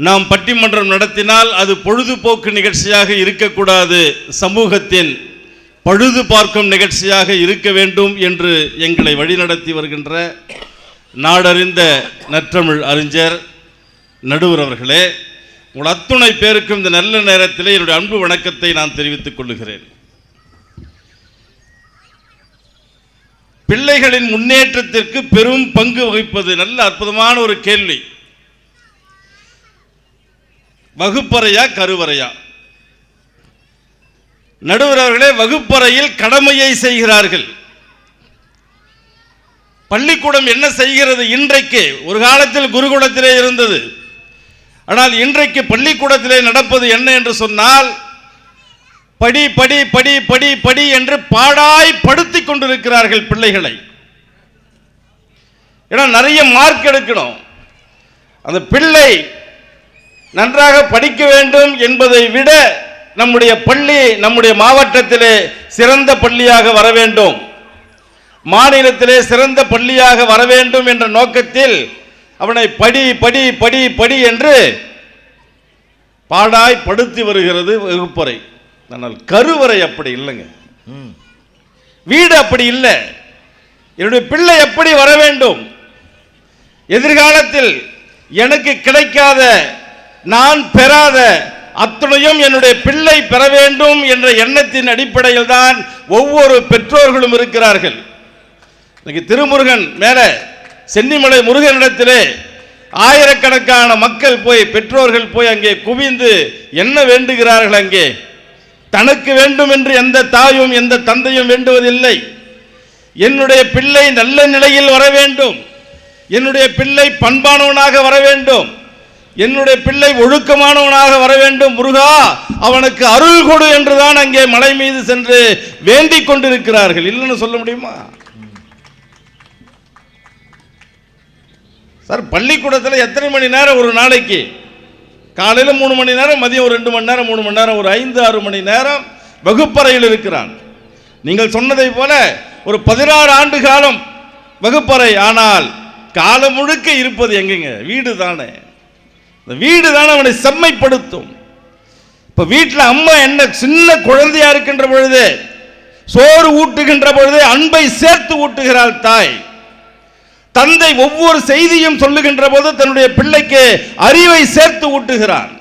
நாம் பட்டிமன்றம் நடத்தினால் அது பொழுதுபோக்கு நிகழ்ச்சியாக இருக்கக்கூடாது, சமூகத்தின் பழுது பார்க்கும் நிகழ்ச்சியாக இருக்க வேண்டும் என்று எங்களை வழிநடத்தி வருகின்ற நாடறிந்த நற்றமிழ் அறிஞர் நடுவர் அவர்களே, உங்கள் அத்துணை பேருக்கும் இந்த நல்ல நேரத்தில் என்னுடைய அன்பு வணக்கத்தை நான் தெரிவித்துக் கொள்ளுகிறேன். பிள்ளைகளின் முன்னேற்றத்திற்கு பெரும் பங்கு வகிப்பது நல்ல அற்புதமான ஒரு கேள்வி. வகுப்பறையா கருவறையா? நடுவர் அவர்களே, வகுப்பறையில் கடமையை செய்கிறார்கள். பள்ளிக்கூடம் என்ன செய்கிறது? இன்றைக்கு, ஒரு காலத்தில் குருகுலத்திலே இருந்தது, ஆனால் இன்றைக்கு பள்ளிக்கூடத்திலே நடப்பது என்ன என்று சொன்னால், படி படி படி படி படி என்று பாடாய் படுத்திக் கொண்டிருக்கிறார்கள் பிள்ளைகளை. ஏன்னா நிறைய மார்க் எடுக்கணும். அந்த பிள்ளை நன்றாக படிக்க வேண்டும் என்பதை விட நம்முடைய பள்ளி நம்முடைய மாவட்டத்திலே சிறந்த பள்ளியாக வர வேண்டும், மாநிலத்திலே சிறந்த பள்ளியாக வர வேண்டும் என்ற நோக்கத்தில் அவனை படி படி படி படி என்று பாடாய் படுத்தி வருகிறது வகுப்பறை. ஆனால் கருவறை அப்படி இல்லைங்க, வீடு அப்படி இல்லை. என்னுடைய பிள்ளை எப்படி வர வேண்டும்? எதிர்காலத்தில் எனக்கு கிடைக்காத, நான் பெறாத அத்துணையும் என்னுடைய பிள்ளை பெற வேண்டும் என்ற எண்ணத்தின் அடிப்படையில் தான் ஒவ்வொரு பெற்றோர்களும் இருக்கிறார்கள். இன்னைக்கு திருமுருகன் மேலே சென்னிமலை முருகனிடத்திலே ஆயிரக்கணக்கான மக்கள் போய், பெற்றோர்கள் போய் அங்கே குவிந்து என்ன வேண்டுகிறார்கள்? அங்கே தனக்கு வேண்டும் என்று எந்த தாயும் எந்த தந்தையும் வேண்டுவதில்லை. என்னுடைய பிள்ளை நல்ல நிலையில் வர வேண்டும், என்னுடைய பிள்ளை பண்பானவனாக வர வேண்டும், என்னுடைய பிள்ளை ஒழுக்கமானவனாக வர வேண்டும், முருகா அவனுக்கு அருள் கொடு என்றுதான் அங்கே மலை மீது சென்று வேண்டிக் கொண்டிருக்கிறார்கள். இல்லைன்னு சொல்ல முடியுமா சார்? பள்ளிக்கூடத்தில் எத்தனை மணி நேரம் ஒரு நாளைக்கு? காலையில் 3 மணி நேரம், மதியம் ஒரு 2 மணி நேரம், 3 மணி நேரம், ஒரு 5-6 மணி நேரம் வகுப்பறையில் இருக்கிறான். நீங்கள் சொன்னதை போல ஒரு 16 ஆண்டு காலம் வகுப்பறை. ஆனால் காலம் முழுக்க இருப்பது எங்கெங்க? வீடு தானே. இந்த வீடு தானே அவனை செம்மைப்படுத்தும். இப்ப வீட்டில் அம்மா என்ன சின்ன குழந்தையா இருக்கின்ற பொழுது, சோறு ஊட்டுகின்ற பொழுது அன்பை சேர்த்து ஊட்டுகிறாள் தாய். தந்தை ஒவ்வொரு செய்தியும் சொல்லுகின்ற போது தன்னுடைய பிள்ளைக்கு அறிவை சேர்த்து ஊட்டுகிறான்.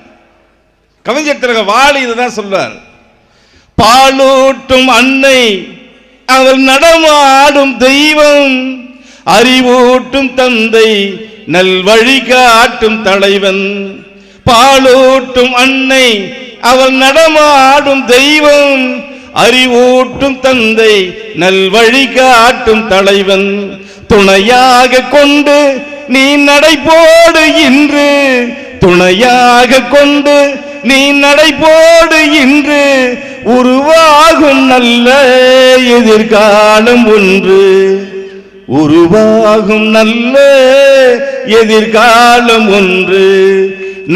கவிஞர் திலக வாலி இதுதான் சொல்வார். பாலூட்டும் அன்னை அவள் நடமாடும் தெய்வம், அறிவூட்டும் தந்தை நல்வழி காட்டும் தலைவன். பாலூட்டும் அன்னை அவள் நடமாடும் தெய்வம், அறிவூட்டும் தந்தை நல்வழி காட்டும் தலைவன். துணையாக கொண்டு நீ நடைபோடு இன்று, துணையாக கொண்டு நீ நடைபோடு இன்று, உருவாகும் நல்ல எதிர்காலம் ஒன்று, உருவாகும் நல்ல எதிர்காலம் ஒன்று.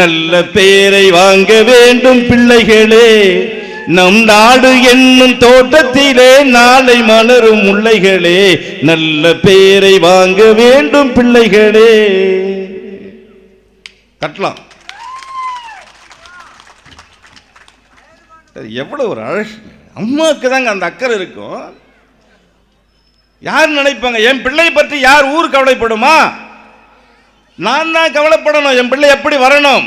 நல்ல பேரை வாங்க வேண்டும் பிள்ளைகளே, நம் நாடு என்னும் தோட்டத்திலே நாளை மலரும் முல்லைகளே, நல்ல பேரை வாங்க வேண்டும் பிள்ளைகளே. தட்டலாம். எவ்வளவு ஒரு அழகு! அம்மாவுக்கு தாங்க அந்த அக்கறை இருக்கும். யார் நினைப்பாங்க, என் பிள்ளை பற்றி யார் ஊர் கவலைப்படுமா? நான் தான் கவலைப்படணும், என் பிள்ளை எப்படி வரணும்.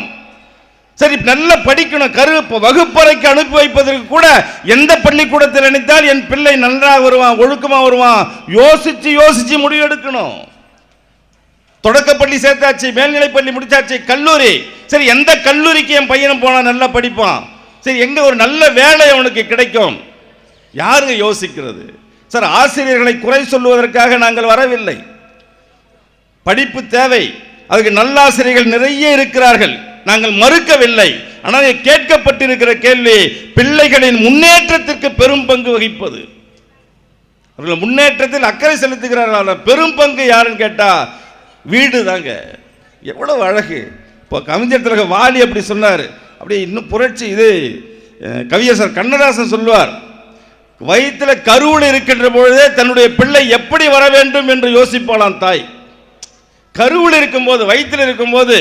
சரி, நல்லா படிக்கணும். வகுப்பறைக்கு அனுப்பி வைப்பதற்கு கூட எந்த பள்ளிக்கூடத்தில் நினைத்தால் என் பிள்ளை நன்றாக வருவான், ஒழுக்கமா வருவான், யோசிச்சு யோசிச்சு முடிவு எடுக்கணும். தொடக்கப்பள்ளி சேர்த்தாச்சு, மேல்நிலைப்பள்ளி முடிச்சாச்சு, கல்லூரி. சரி, எந்த கல்லூரிக்கு என் பையனும் போனா நல்லா படிப்பான், சரி எங்க ஒரு நல்ல வேலை அவனுக்கு கிடைக்கும், யாருங்க யோசிக்கிறது? சார், ஆசிரியர்களை குறை சொல்லுவதற்காக நாங்கள் வரவில்லை. படிப்பு தேவை, அதுக்கு நல்ல ஆசிரியர்கள் நிறைய இருக்கிறார்கள், நாங்கள் மறுக்கவில்லை. ஆனால் கேட்கப்பட்டிருக்கிற கேள்வி பிள்ளைகளின் முன்னேற்றத்திற்கு பெரும் பங்கு வகிப்பது. அவர்கள் முன்னேற்றத்தில் அக்கறை செலுத்துகிறார்கள். பெரும் பங்கு யாருன்னு கேட்டா வீடு தாங்க. எவ்வளவு அழகு! இப்போ கவிஞர் திலக வாலி அப்படி சொன்னார். அப்படி இன்னும் புரட்சி. இது கவியரசர் கண்ணதாசன் சொல்வார், வயிற்றில் கருவில் இருக்கின்ற பொழுதே தன்னுடைய பிள்ளை எப்படி வர வேண்டும் என்று யோசிப்பாளாம் தாய். கருவில் இருக்கும்போது, வயிற்றில் இருக்கும்போது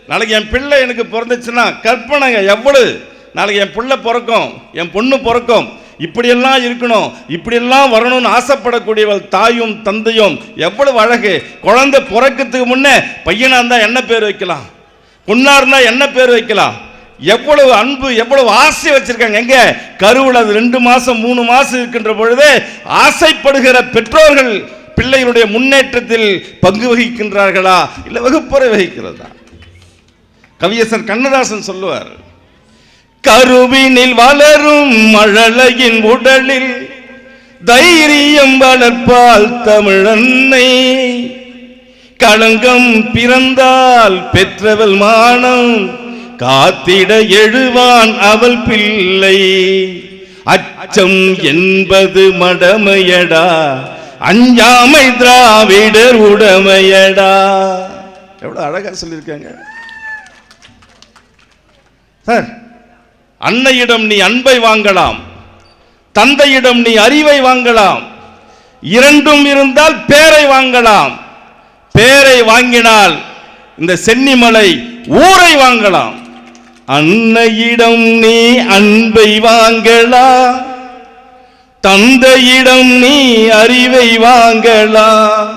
நாளைக்கு என் பிள்ளை எனக்கு பிறந்துச்சுன்னா கற்பனைங்க எவ்வளவு, நாளைக்கு என் பிள்ளை பிறக்கும், என் பொண்ணு பிறக்கும், இப்படியெல்லாம் இருக்கணும், இப்படியெல்லாம் வரணும்னு ஆசைப்படக்கூடியவள் தாயும் தந்தையும் எவ்வளவு அழகு. குழந்தை பிறக்கிறதுக்கு முன்னே பையனா இருந்தா என்ன பேர் வைக்கலாம், பொண்ணா இருந்தா என்ன பேர் வைக்கலாம், எவ்வளவு அன்பு எவ்வளவு ஆசை வச்சிருக்காங்க. எங்க கருவில் அது 2 மாசம் 3 மாசம் இருக்கின்ற பொழுது ஆசைப்படுகிற பெற்றோர்கள் பிள்ளைகளுடைய முன்னேற்றத்தில் பங்கு வகிக்கின்றார்களா இல்லை வகுப்பறை வகிக்கிறதா? கவியரசர் கண்ணதாசன் சொல்லுவார், கருவினில் வளரும் மழலையின் உடலில் தைரியம் வளர்ப்பால் தமிழன்னை, களங்கம் பிறந்தால் பெற்றவள் மானம் காத்திட எழுவான் அவள் பிள்ளை, அச்சம் என்பது மடமையடா அஞ்சாமை திராவிடர் உடமையடா. எவ்வளவு அழகா சொல்லியிருக்காங்க சார். அன்னையிடம் நீ அன்பை வாங்கலாம், தந்தையிடம் நீ அறிவை வாங்கலாம், இரண்டும் இருந்தால் பேரை வாங்கலாம், பேரை வாங்கினால் இந்த சென்னிமலை ஊரை வாங்கலாம். அன்னையிடம் நீ அன்பை வாங்கலாம், தந்தையிடம் நீ அறிவை வாங்கலாம்,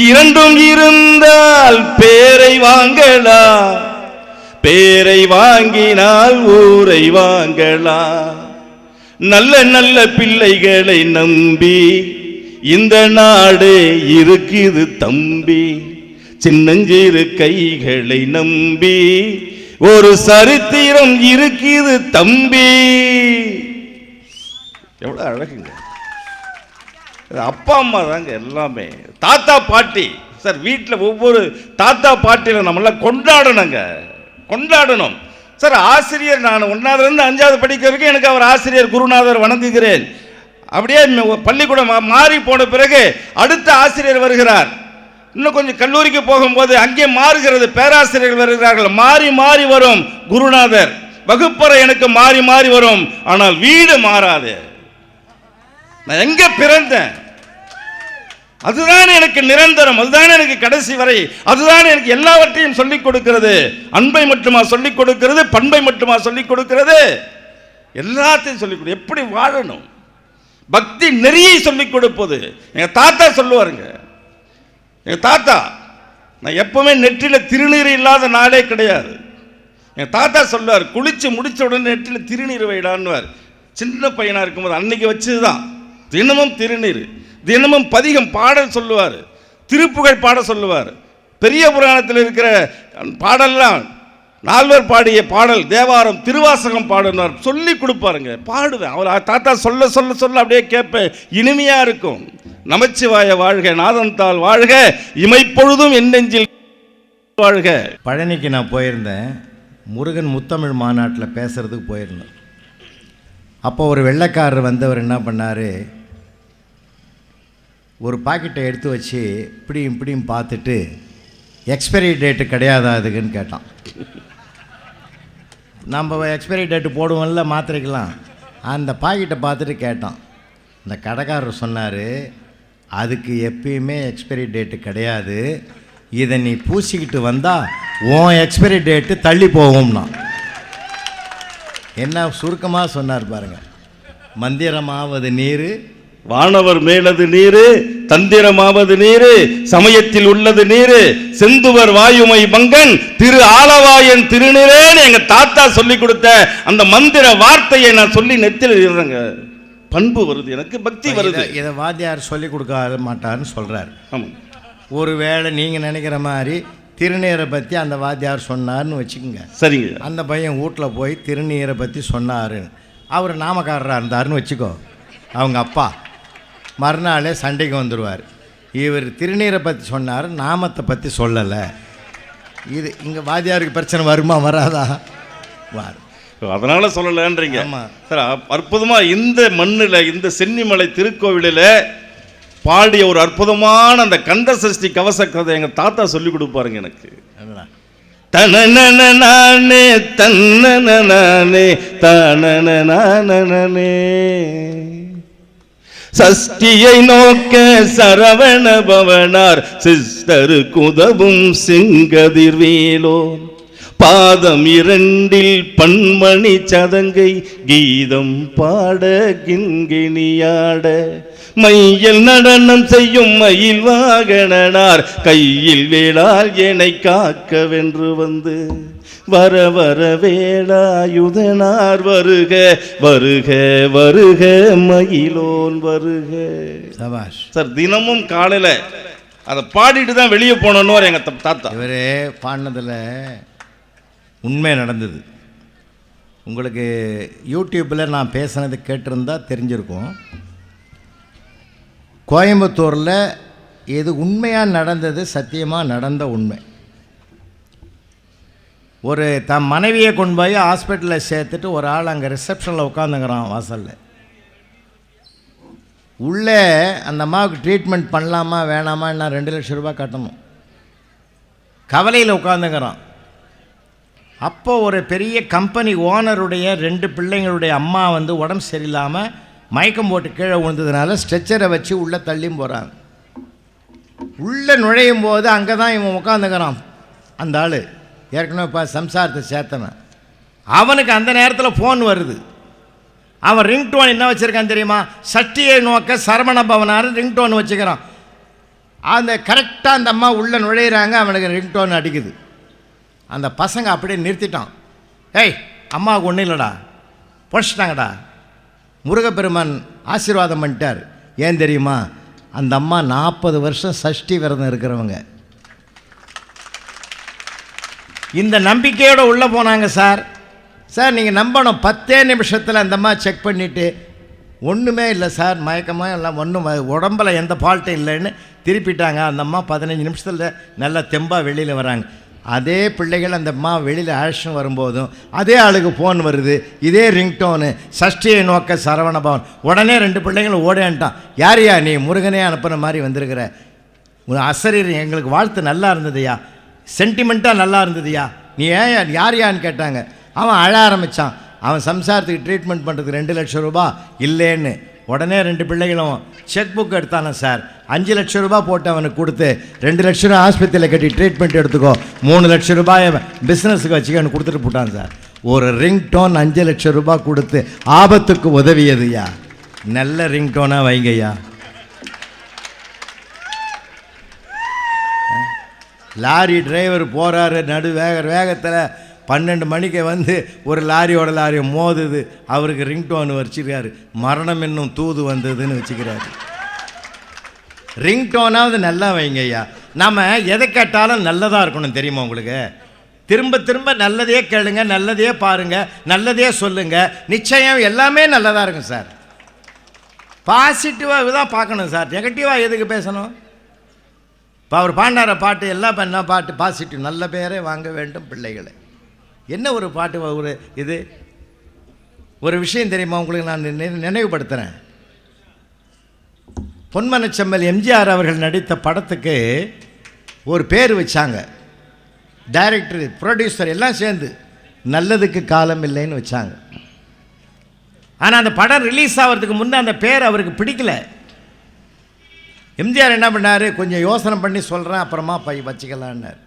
இரண்டும் இருந்தால் பேரை வாங்கலாம், பேரை வாங்கினால் ஊரை வாங்கலாம். நல்ல நல்ல பிள்ளைகளை நம்பி இந்த நாடு இருக்குது தம்பி, சின்னஞ்சிறு கைகளை நம்பி ஒரு சரித்திரம் இருக்குது தம்பி. எவ்வளவு அழகுங்க. அப்பா அம்மா தாங்க எல்லாமே. தாத்தா பாட்டி சார், வீட்டில் ஒவ்வொரு தாத்தா பாட்டியில நம்மளாம் கொண்டாடணுங்க, கொண்டாடணும் சார். ஆசிரியர் நான் 1ஆவதுலேருந்து 5ஆவது படிக்க வரைக்கும் எனக்கு அவர் ஆசிரியர் குருநாதர் வணங்குகிறேன். அப்படியே பள்ளிக்கூடம் மாறி போன பிறகு அடுத்த ஆசிரியர் வருகிறார். இன்னும் கொஞ்சம் கல்லூரிக்கு போகும்போது அங்கே மாறுகிறது, பேராசிரியர்கள் வருகிறார்கள். மாறி மாறி வரும் குருநாதர், வகுப்பறை எனக்கு மாறி மாறி வரும். ஆனால் வீடு மாறாது. நான் எங்க பிறந்தேன் அதுதான் எனக்கு நிரந்தரம், அதுதான் எனக்கு கடைசி வரை, அதுதான் எனக்கு எல்லாவற்றையும் சொல்லிக் கொடுக்கிறது. அன்பை மட்டுமா சொல்லிக் கொடுக்கிறது, பண்பை மட்டுமா சொல்லிக் கொடுக்கிறது, எல்லாத்தையும் சொல்லிக் கொடு. எப்படி வாழணும், பக்தி நெறியை சொல்லிக் கொடுப்பது. எங்க தாத்தா சொல்லுவாருங்க, எங்க தாத்தா நான் எப்பவுமே நெற்றில திருநீர் இல்லாத நாளே கிடையாது. என் தாத்தா சொல்லுவார், குளிச்சு முடிச்ச உடனே நெற்றில திருநீர் வைடான்னுவார். சின்ன பையனா இருக்கும்போது அன்னைக்கு வச்சதுதான். தினமும் திருநீர், தினமும் பதிகம் பாடல் சொல்லுவார், திருப்புகழ் பாட சொல்லுவார். பெரிய புராணத்தில் இருக்கிற பாடல்லாம் நால்வர் பாடிய பாடல், தேவாரம், திருவாசகம் பாடுனார், சொல்லி கொடுப்பாருங்க. பாடுவேன். அவர் தாத்தா சொல்ல சொல்ல சொல்ல அப்படியே கேட்பேன், இனிமையா இருக்கும். நமச்சிவாய வாழ்க, நாதந்தால் வாழ்க, இமைப்பொழுதும் என் நெஞ்சில் வாழ்க. பழனிக்கு நான் போயிருந்தேன், முருகன் முத்தமிழ் மாநாட்டில் பேசுகிறதுக்கு போயிருந்தேன். அப்போ ஒரு வெள்ளைக்காரர் வந்தவர் என்ன பண்ணார், ஒரு பாக்கெட்டை எடுத்து வச்சு இப்படியும் இப்படியும் பார்த்துட்டு எக்ஸ்பைரி டேட்டு கிடையாதா அதுக்குன்னு கேட்டான். நம்ம எக்ஸ்பைரி டேட்டு போடுவோம்ல மாத்திரைக்கெல்லாம், அந்த பாக்கெட்டை பார்த்துட்டு கேட்டான். இந்த கடைக்காரர் சொன்னார், அதுக்கு எப்பயுமே எக்ஸ்பைரி டேட்டு கிடையாது, இதை நீ பூசிக்கிட்டு வந்தால் உன் எக்ஸ்பைரி டேட்டு தள்ளி போகும்னா. என்ன சுருக்கமாக சொன்னார் பாருங்கள். மந்திரமாவது நீர், வானவர் மேலது நீரு, தந்திரமாவது நீரு, சமயத்தில் உள்ளது நீரு, செந்துவர் வாயுமை மங்கன் திரு ஆலவாயன் திருநீரேன்னு எங்க தாத்தா சொல்லி கொடுத்த அந்த மந்திர வார்த்தையை நான் சொல்லி நெத்தில இருந்தேங்க. பண்பு வருது, எனக்கு பக்தி வருது. இதை வாத்தியார் சொல்லி கொடுக்க மாட்டார்னு சொல்றாரு. ஒருவேளை நீங்க நினைக்கிற மாதிரி திருநீரை பற்றி அந்த வாத்தியார் சொன்னார்னு வச்சுக்கோங்க. சரிங்க. அந்த பையன் வீட்டில் போய் திருநீரை பற்றி சொன்னார், அவர் நாமக்காரராக இருந்தார்னு வச்சுக்கோ. அவங்க அப்பா மறுநாளே சண்டைக்கு வந்துடுவார். இவர் திருநீரை பற்றி சொன்னார், நாமத்தை பற்றி சொல்லலை. இது இங்கே வாத்தியாருக்கு பிரச்சனை வருமா வராதா? வரும். அதனால சொல்லலைன்றீங்க. ஆமாம் சார், அற்புதமாக இந்த மண்ணில், இந்த சென்னிமலை திருக்கோவிலில் பாடிய ஒரு அற்புதமான அந்த கந்த சஷ்டி கவச கதை எங்கள் தாத்தா சொல்லி கொடுப்பாருங்க எனக்கு. தனனனே தன்னனனே தனனனனே சஷ்டியை நோக்க சரவண பவனார் சிஸ்டருக்கு உதவும் செங்கதிர்வேலோன் பாதம் இரண்டில் பன்மணி சதங்கை கீதம் பாட கிண்கிணியாட மையல் நடனம் செய்யும் மயில் வாகனார் கையில் வேளால் என்னை காக்க வென்று வந்து வர வர வேலாயுதனார் வருக வருக வருக மயிலோன் வருக. சபாஷ் சார், தினமும் காலையில அதை பாடிட்டு தான் வெளியே போனோன்னு எங்க தாத்தா. இவரே பாடினதில் உண்மை நடந்தது. உங்களுக்கு யூடியூப்பில் நான் பேசுனது கேட்டிருந்தா தெரிஞ்சிருக்கும். கோயம்புத்தூரில் இது உண்மையாக நடந்தது, சத்தியமாக நடந்த உண்மை. ஒரு தன் மனைவியை கொண்டு போய் ஹாஸ்பிட்டலில் சேர்த்துட்டு ஒரு ஆள் அங்கே ரிசப்ஷனில் உட்காந்துங்கிறான் வாசலில். உள்ளே அந்த அம்மாவுக்கு ட்ரீட்மெண்ட் பண்ணலாமா வேணாமா, நான் 2 லட்சம் ரூபாய் கட்டணும். கவலையில் உட்காந்துங்கிறான். அப்போ ஒரு பெரிய கம்பெனி ஓனருடைய 2 பிள்ளைங்களுடைய அம்மா வந்து உடம்பு சரியில்லாமல் மயக்கம் போட்டு கீழே விழுந்ததுனால ஸ்ட்ரெச்சரை வச்சு உள்ளே தள்ளியும் போகிறாங்க. உள்ளே நுழையும் போது அங்கே தான் இவன் உட்காந்துக்கிறான். அந்த ஆள் ஏற்கனவே இப்போ சம்சாரத்தை சேர்த்தவன். அவனுக்கு அந்த நேரத்தில் ஃபோன் வருது. அவன் ரிங்டோன் என்ன வச்சுருக்கான் தெரியுமா? சஷ்டியை நோக்க சரவண பவனார் ரிங்டோன் வச்சுக்கிறான். அந்த கரெக்டாக அந்த அம்மா உள்ளே நுழையிறாங்க, அவனுக்கு ரிங்டோன் அடிக்குது. அந்த பசங்க அப்படியே நிறுத்திட்டான். ஏய், அம்மாவுக்கு ஒன்றும் இல்லைடா, பொழைச்சிட்டாங்கடா, முருகப்பெருமான் ஆசீர்வாதம் பண்ணிட்டார். ஏன் தெரியுமா? அந்த அம்மா 40 வருஷம் சஷ்டி விரதம் இருக்கிறவங்க. இந்த நம்பிக்கையோடு உள்ளே போனாங்க. சார் நீங்கள் நம்பணும், 10 நிமிஷத்தில் அந்த அம்மா செக் பண்ணிவிட்டு ஒன்றுமே இல்லை சார், மயக்கமாக எல்லாம் ஒன்றும் உடம்பில் எந்த ஃபால்ட்டும் இல்லைன்னு திருப்பிட்டாங்க. அந்த அம்மா 15 நிமிஷத்தில் நல்லா தெம்பாக வெளியில் வராங்க. அதே பிள்ளைகள் அந்த அம்மா வெளியில் ஆக்ஷன் வரும்போதும் அதே ஆளுக்கு ஃபோன் வருது, இதே ரிங்டோனு, சஷ்டியை நோக்க சரவண பவன். உடனே 2 பிள்ளைங்களும் ஓடேன்ட்டான். யாரையா நீ? முருகனே அனுப்புன மாதிரி வந்திருக்கிற, உன் அசரீர் எங்களுக்கு வாழ்த்து நல்லா இருந்ததுயா, சென்டிமெண்ட்டாக நல்லா இருந்ததுயா, நீ ஏன் யாரையான்னு கேட்டாங்க. அவன் அழ ஆரம்பித்தான். அவன் சம்சாரத்துக்கு ட்ரீட்மெண்ட் பண்ணுறதுக்கு 2 லட்சம் ரூபாய் இல்லைன்னு. உடனே 2 பிள்ளைகளும் செக் புக் எடுத்தானே சார், 5 லட்சம் ரூபாய் போட்டு அவனுக்கு கொடுத்து 2 லட்சம் ரூபா ஆஸ்பத்திரியில் கட்டி ட்ரீட்மெண்ட் எடுத்துக்கோ, 3 லட்சம் ரூபாய் பிஸ்னஸுக்கு வச்சுக்கன்னு கொடுத்துட்டு போட்டான் சார். ஒரு ரிங்டோன் 5 லட்சம் ரூபாய் கொடுத்து ஆபத்துக்கு உதவியதுயா. நல்ல ரிங்டோனாக வைங்கய்யா. லாரி டிரைவர் போகிறாரு, வேகத்தில் 12 மணிக்கு வந்து ஒரு லாரி மோதுது. அவருக்கு ரிங்டோன் வச்சுக்கிறாரு, மரணம் இன்னும் தூது வந்ததுன்னு வச்சுக்கிறாரு. ரிங்டோனாவது நல்லா வைங்கய்யா. நம்ம எதை கேட்டாலும் நல்லதாக இருக்கணும் தெரியுமா உங்களுக்கு? திரும்ப திரும்ப நல்லதே கேளுங்க, நல்லதே பாருங்கள், நல்லதே சொல்லுங்கள், நிச்சயம் எல்லாமே நல்லதாக இருக்கும் சார். பாசிட்டிவாக தான் பார்க்கணும் சார், நெகட்டிவாக எதுக்கு பேசணும்? இப்போ அவர் பாண்டார பாட்டு எல்லாம் பண்ண பாட்டு பாசிட்டிவ், நல்ல பேரே வாங்க வேண்டும் பிள்ளைகளை. என்ன ஒரு பாட்டு, ஒரு இது ஒரு விஷயம் தெரியுமா உங்களுக்கு? நான் நினைவுபடுத்துகிறேன். பொன்மனச்செம்மல் எம்ஜிஆர் அவர்கள் நடித்த படத்துக்கு ஒரு பேர் வச்சாங்க. டைரக்டர், ப்ரொடியூசர் எல்லாம் சேர்ந்து நல்லதுக்கு காலம் இல்லைன்னு வச்சாங்க. ஆனால் அந்த படம் ரிலீஸ் ஆகிறதுக்கு முன்னே அந்த பேர் அவருக்கு பிடிக்கல. எம்ஜிஆர் என்ன பண்ணார், கொஞ்சம் யோசனை பண்ணி சொல்கிறேன் அப்புறமா வச்சுக்கலான்னார்.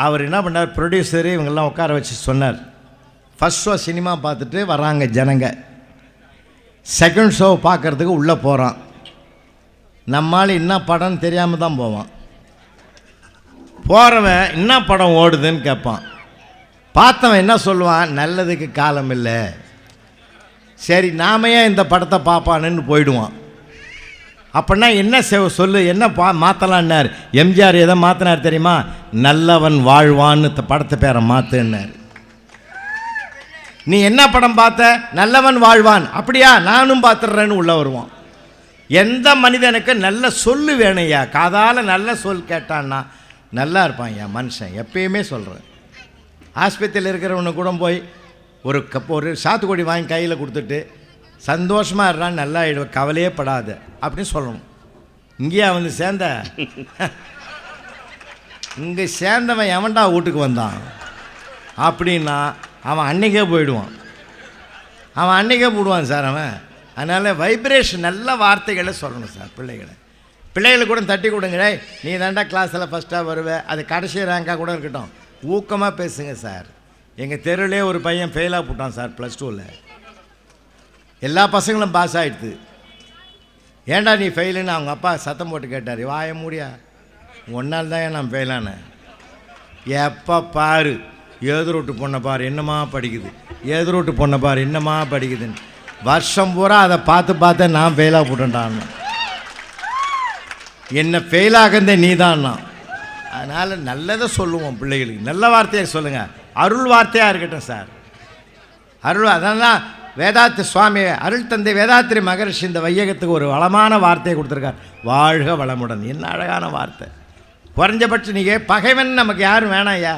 அவர் என்ன பண்ணார், ப்ரொடியூசரு இவங்கெல்லாம் உட்கார வச்சு சொன்னார், ஃபஸ்ட் ஷோ சினிமா பார்த்துட்டு வராங்க ஜனங்க, செகண்ட் ஷோ பார்க்குறதுக்கு உள்ளே போகிறான். நம்மளால் என்ன படம்னு தெரியாமல் தான் போவான். போகிறவன் என்ன படம் ஓடுதுன்னு கேட்பான். பார்த்தவன் என்ன சொல்லுவான், நல்லதுக்கு காலம் இல்லை, சரி நாம ஏன் இந்த படத்தை பார்ப்பானுன்னு போயிடுவான். அப்படின்னா என்ன சொல்லு, என்ன மாற்றலான்னார். எம்ஜிஆர் எதை மாற்றினார் தெரியுமா? நல்லவன் வாழ்வான்னு படத்தை பேரை மாற்றுன்னார். நீ என்ன படம் பார்த்த? நல்லவன் வாழ்வான். அப்படியா, நானும் பார்த்துடுறேன்னு உள்ளே வருவான். எந்த மனிதனுக்கு நல்ல சொல்லு வேணும்யா, காதால் நல்ல சொல் கேட்டான்னா நல்லா இருப்பான் ஐயா மனுஷன். எப்பயுமே சொல்கிறேன், ஆஸ்பத்திரியில் இருக்கிறவனு கூட போய் ஒரு சாத்துக்குடி வாங்கி கையில் கொடுத்துட்டு சந்தோஷமாக இருறான், நல்லா ஆகிடுவேன், கவலையே படாது அப்படின்னு சொல்லணும். இங்கேயா வந்து சேர்ந்த? இங்கே சேர்ந்தவன் எவன்டா வீட்டுக்கு வந்தான் அப்படின்னா அவன் அன்னைக்கே போயிடுவான். அவன் அன்னைக்கே போடுவான் சார் அவன். அதனால் வைப்ரேஷன் நல்ல வார்த்தைகளை சொல்லணும் சார் பிள்ளைகளுக்கு கூட தட்டி கொடுங்களே. நீ தாண்டா கிளாஸில் ஃபஸ்ட்டாக வருவேன், அது கடைசி ரேங்காக கூட இருக்கட்டும், ஊக்கமாக பேசுங்க சார். எங்கள் தெருவிலே ஒரு பையன் ஃபெயிலாக போட்டான் சார் +2ல். எல்லா பசங்களும் பாஸ் ஆகிடுது. ஏன்டா நீ ஃபெயிலுன்னு அவங்க அப்பா சத்தம் போட்டு கேட்டார். வாய மூடியா, ஒன்றால் தான் நான் ஃபெயிலானேன். எப்போ பாரு எதிரோட்டு பொண்ணை பாரு என்னமா படிக்குது, எதிரோட்டு பொண்ணை பாரு என்னமா படிக்குதுன்னு வருஷம் பூரா அதை பார்த்து நான் ஃபெயிலாக போட்டேன்டான்னு. என்னை ஃபெயிலாகந்தே நீ தான்னா. அதனால் நல்லதை சொல்லுவோம் பிள்ளைகளுக்கு, நல்ல வார்த்தையை சொல்லுங்கள், அருள் வார்த்தையாக இருக்கட்டும் சார். அருள் அதெல்லாம் வேதாத்திரி சுவாமி அருள் தந்தை வேதாத்திரி மகரிஷி இந்த வையகத்துக்கு ஒரு வளமான வார்த்தையை கொடுத்துருக்கார். வாழ்க வளமுடன். என்ன அழகான வார்த்தை. குறைஞ்சபட்சம் நீங்கள் பகைவன் நமக்கு யாரும் வேணாம் ஐயா.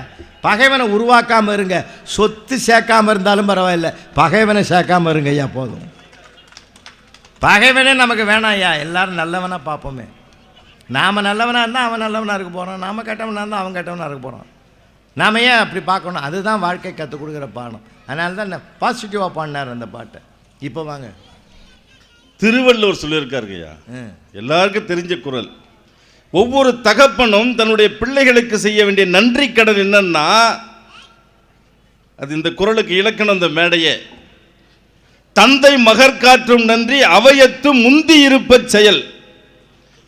பகைவனை உருவாக்காமல் இருங்க. சொத்து சேர்க்காமல் இருந்தாலும் பரவாயில்ல, பகைவனை சேர்க்காமல் இருங்க ஐயா போதும். பகைவனே நமக்கு வேணாம் ஐயா. எல்லோரும் நல்லவனாக பார்ப்போமே. நாம் நல்லவனாக இருந்தால் அவன் நல்லவனாக இருக்க போகிறோம், நாம் கெட்டவனாக இருந்தால் அவன் கெட்டவனாக இருக்க போகிறோம். நாம் ஏன் அப்படி பார்க்கணும்? அதுதான் வாழ்க்கை கற்றுக் கொடுக்குற பாடம். அதனால தான் பாசிட்டிவாக பாடினார் அந்த பாட்டை. இப்போ வாங்க, திருவள்ளுவர் சொல்லியிருக்காருங்கய்யா, எல்லாருக்கும் தெரிஞ்ச குறள். ஒவ்வொரு தகப்பனும் தன்னுடைய பிள்ளைகளுக்கு செய்ய வேண்டிய நன்றி கடன் என்னன்னா, அது இந்த குறளுக்கு இலக்கணம் இந்த மேடையே. தந்தை மகர் காற்றும் நன்றி அவையத்து முந்தி இருப்ப செயல்.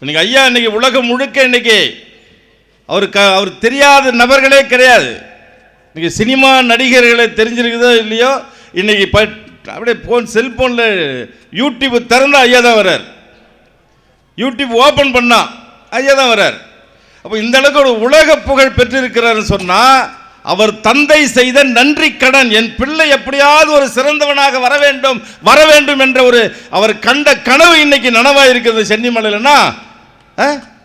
இன்னைக்கு ஐயா இன்னைக்கு உலகம் முழுக்க இன்னைக்கு அவர் தெரியாத நபர்களே கிடையாது. இன்னைக்கு சினிமா நடிகர்களை தெரிஞ்சிருக்குதோ இல்லையோ, இன்னைக்கு அப்படியே செல்போனில் யூடியூப் திறந்தா ஐயா தான் வர்றார், யூடியூப் ஓப்பன் பண்ணா ஐயா தான் வர்றார். அப்போ இந்த அளவுக்கு ஒரு உலக புகழ் பெற்றிருக்கிறார் சொன்னால் அவர் தந்தை செய்த நன்றி கடன். என் பிள்ளை எப்படியாவது ஒரு சிறந்தவனாக வர வேண்டும் என்ற ஒரு அவர் கண்ட கனவு இன்னைக்கு நனவாக இருக்கிறது சென்னிமலையிலனா.